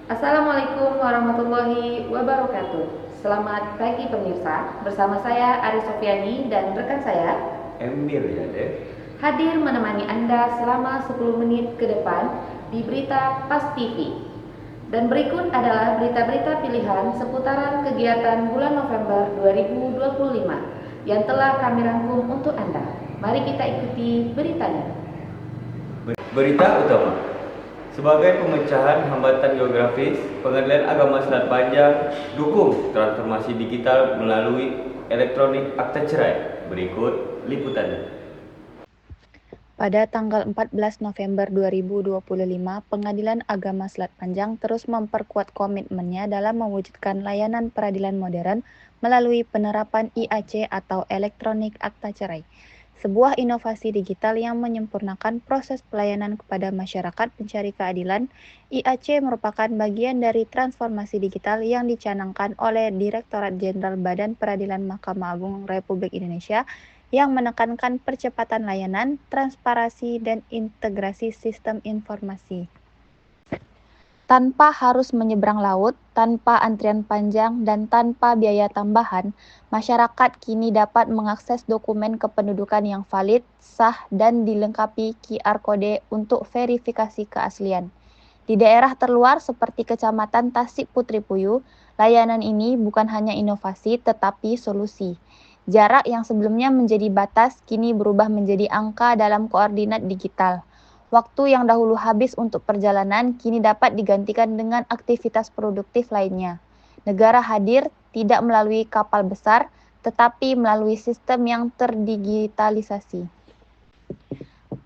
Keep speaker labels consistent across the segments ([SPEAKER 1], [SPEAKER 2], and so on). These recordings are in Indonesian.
[SPEAKER 1] Assalamualaikum warahmatullahi wabarakatuh. Selamat pagi pemirsa, bersama saya Ari Sofiani dan rekan saya
[SPEAKER 2] Emil ya deh.
[SPEAKER 1] hadir menemani Anda selama 10 menit ke depan di Berita Pas TV. Dan berikut adalah berita-berita pilihan seputaran kegiatan bulan November 2025 yang telah kami rangkum untuk Anda. Mari kita ikuti beritanya.
[SPEAKER 2] Berita utama. Sebagai pemecahan hambatan geografis, Pengadilan Agama Selat Panjang dukung transformasi digital melalui elektronik akta cerai. Berikut liputannya.
[SPEAKER 3] Pada tanggal 14 November 2025, Pengadilan Agama Selat Panjang terus memperkuat komitmennya dalam mewujudkan layanan peradilan modern melalui penerapan IAC atau elektronik akta cerai. Sebuah inovasi digital yang menyempurnakan proses pelayanan kepada masyarakat pencari keadilan. IAC merupakan bagian dari transformasi digital yang dicanangkan oleh Direktorat Jenderal Badan Peradilan Mahkamah Agung Republik Indonesia yang menekankan percepatan layanan, transparansi, dan integrasi sistem informasi. Tanpa harus menyeberang laut, tanpa antrian panjang, dan tanpa biaya tambahan, masyarakat kini dapat mengakses dokumen kependudukan yang valid, sah, dan dilengkapi QR Code untuk verifikasi keaslian. Di daerah terluar seperti Kecamatan Tasik Putri Puyuh, layanan ini bukan hanya inovasi tetapi solusi. Jarak yang sebelumnya menjadi batas kini berubah menjadi angka dalam koordinat digital. Waktu yang dahulu habis untuk perjalanan kini dapat digantikan dengan aktivitas produktif lainnya. Negara hadir tidak melalui kapal besar, tetapi melalui sistem yang terdigitalisasi.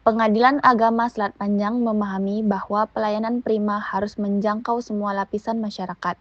[SPEAKER 3] Pengadilan Agama Selat Panjang memahami bahwa pelayanan prima harus menjangkau semua lapisan masyarakat,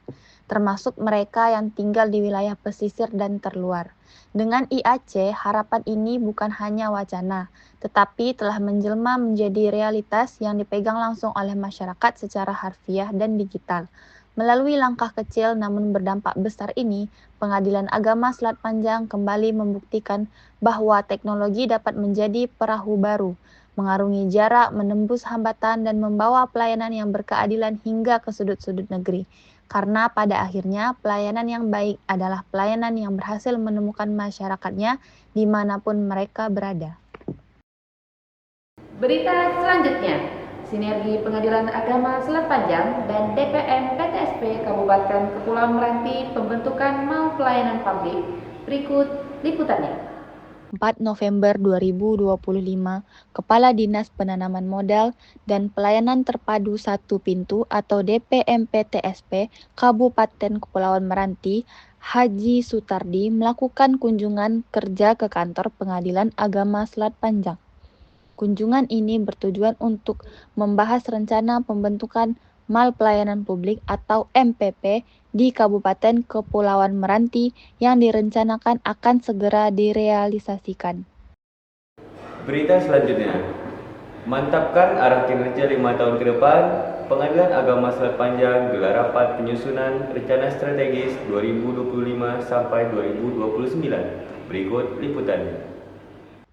[SPEAKER 3] termasuk mereka yang tinggal di wilayah pesisir dan terluar. Dengan IAC, harapan ini bukan hanya wacana, tetapi telah menjelma menjadi realitas yang dipegang langsung oleh masyarakat secara harfiah dan digital. Melalui langkah kecil namun berdampak besar ini, Pengadilan Agama Selat Panjang kembali membuktikan bahwa teknologi dapat menjadi perahu baru, mengarungi jarak, menembus hambatan, dan membawa pelayanan yang berkeadilan hingga ke sudut-sudut negeri. Karena pada akhirnya pelayanan yang baik adalah pelayanan yang berhasil menemukan masyarakatnya dimanapun mereka berada.
[SPEAKER 1] Berita selanjutnya, sinergi Pengadilan Agama Selat Panjang dan DPM PTSP Kabupaten Kepulauan Meranti pembentukan mal pelayanan publik. Berikut liputannya.
[SPEAKER 3] 4 November 2025, Kepala Dinas Penanaman Modal dan Pelayanan Terpadu Satu Pintu atau DPMPTSP Kabupaten Kepulauan Meranti, Haji Sutardi melakukan kunjungan kerja ke kantor Pengadilan Agama Selat Panjang. Kunjungan ini bertujuan untuk membahas rencana pembentukan Mal Pelayanan Publik atau MPP di Kabupaten Kepulauan Meranti yang direncanakan akan segera direalisasikan.
[SPEAKER 2] Berita selanjutnya. Mantapkan arah kinerja 5 tahun ke depan, Pengadilan Agama Selat Panjang gelar rapat penyusunan rencana strategis 2025 sampai 2029. Berikut liputannya.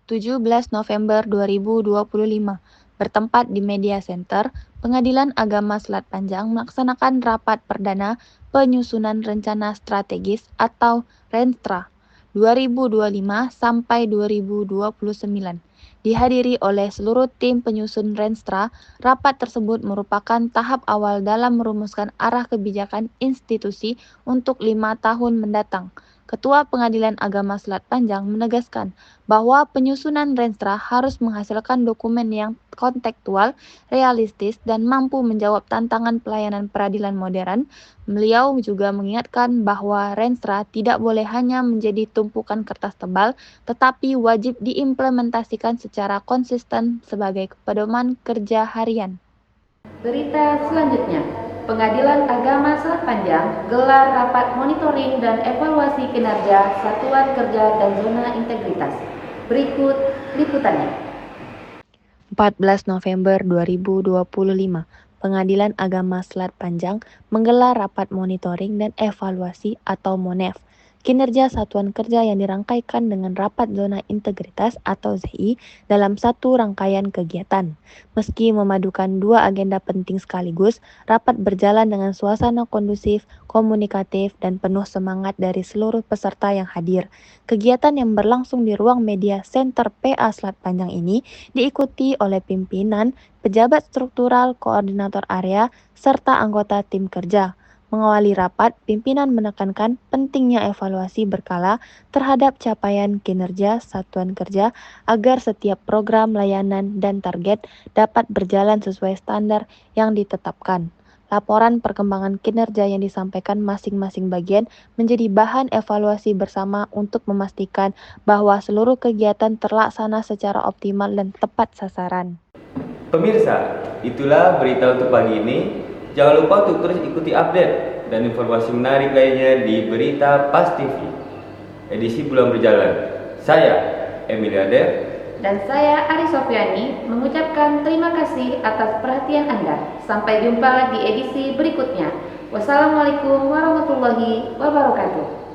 [SPEAKER 3] 17 November 2025, bertempat di Media Center, Pengadilan Agama Selat Panjang melaksanakan rapat perdana penyusunan rencana strategis atau Renstra 2025 sampai 2029. Dihadiri oleh seluruh tim penyusun Renstra, rapat tersebut merupakan tahap awal dalam merumuskan arah kebijakan institusi untuk 5 tahun mendatang. Ketua Pengadilan Agama Selat Panjang menegaskan bahwa penyusunan Renstra harus menghasilkan dokumen yang kontekstual, realistis, dan mampu menjawab tantangan pelayanan peradilan modern. Beliau juga mengingatkan bahwa Renstra tidak boleh hanya menjadi tumpukan kertas tebal, tetapi wajib diimplementasikan secara konsisten sebagai pedoman kerja harian.
[SPEAKER 1] Berita selanjutnya, Pengadilan Agama Selat Panjang gelar rapat monitoring dan evaluasi kinerja Satuan Kerja dan Zona Integritas. Berikut liputannya.
[SPEAKER 3] 14 November 2025, Pengadilan Agama Selat Panjang menggelar rapat monitoring dan evaluasi atau MONEF kinerja satuan kerja yang dirangkaikan dengan rapat zona integritas atau ZI dalam satu rangkaian kegiatan. Meski memadukan dua agenda penting sekaligus, rapat berjalan dengan suasana kondusif, komunikatif, dan penuh semangat dari seluruh peserta yang hadir. Kegiatan yang berlangsung di ruang media Center PA Selat Panjang ini diikuti oleh pimpinan, pejabat struktural, koordinator area, serta anggota tim kerja. Mengawali rapat, pimpinan menekankan pentingnya evaluasi berkala terhadap capaian kinerja satuan kerja agar setiap program, layanan, dan target dapat berjalan sesuai standar yang ditetapkan. Laporan perkembangan kinerja yang disampaikan masing-masing bagian menjadi bahan evaluasi bersama untuk memastikan bahwa seluruh kegiatan terlaksana secara optimal dan tepat sasaran.
[SPEAKER 2] Pemirsa, itulah berita untuk pagi ini. Jangan lupa untuk terus ikuti update dan informasi menarik lainnya di Berita Pas TV. Edisi bulan berjalan. Saya, Emilia Dev.
[SPEAKER 1] Dan saya, Ari Sofiani, mengucapkan terima kasih atas perhatian Anda. Sampai jumpa di edisi berikutnya. Wassalamualaikum warahmatullahi wabarakatuh.